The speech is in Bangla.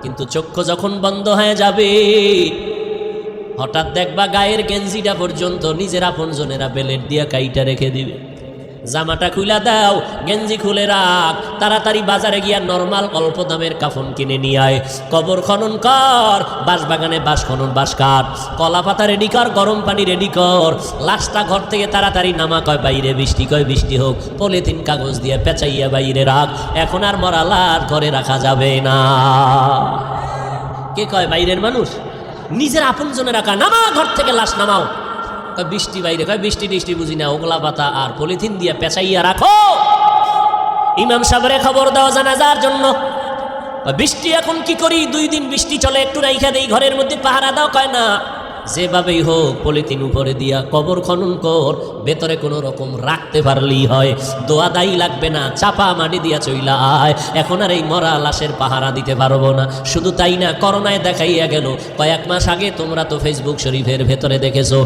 কিন্তু চক্ষু যখন বন্ধ হয়ে যাবে হঠাৎ দেখবা গায়ের গেঞ্জিটা পর্যন্ত নিজের আপনজনেরা বেলেট দিয়া কাইটা রেখে দিবে। জামাটা খুলে দাও, গেঞ্জি খুলে রাখ, তাড়াতাড়ি বাজারে গিয়া নরমাল অল্প দামের কাফন কিনে নিয়ে আয়। কবর খনন কর, বাঁশ বাগানে বাঁশ খনন, বাঁশ কাট, কলা পাতা রেডি কর, গরম পানি রেডি কর, লাশটা ঘর থেকে তাড়াতাড়ি নামা। কয় বাইরে বৃষ্টি, কয় বৃষ্টি হোক, পলিথিন কাগজ দিয়ে পেঁচাইয়া বাইরে রাখ। এখন আর মরা লাশ ঘরে রাখা যাবে না। কে কয়? বাইরের মানুষ। নিজের আপনজনে রাখা, নামা ঘর থেকে লাশ নামাও। বৃষ্টি বাইরে, কয় বৃষ্টি টিষ্টি বুঝি না, ওগলা পাতা আর পলিথিন দিয়ে পেঁচাইয়া রাখো। ইমাম সাহেবের খবর দাও জানাজার জন্য। বৃষ্টি এখন কি করি, 2 দিন বৃষ্টি চলে, একটু রাইখা দেই ঘরের মধ্যে, পাহারা দাও। কয় না, যেভাবেই হোক পলিথিন উপরে দিয়া কবর খনন কর, ভেতরে কোনো রকম রাখতে পারলেই হয়, দোয়া দায়ী লাগবে না, চাপা মাটি দিয়া চইলা আয়। এখন আর এই মরা লাশের পাহারা দিতে পারবো না। শুধু তাই না, করোনায় দেখাইয়া গেল, কয়েক মাস আগে তোমরা তো ফেসবুক শরীফের ভেতরে দেখেছো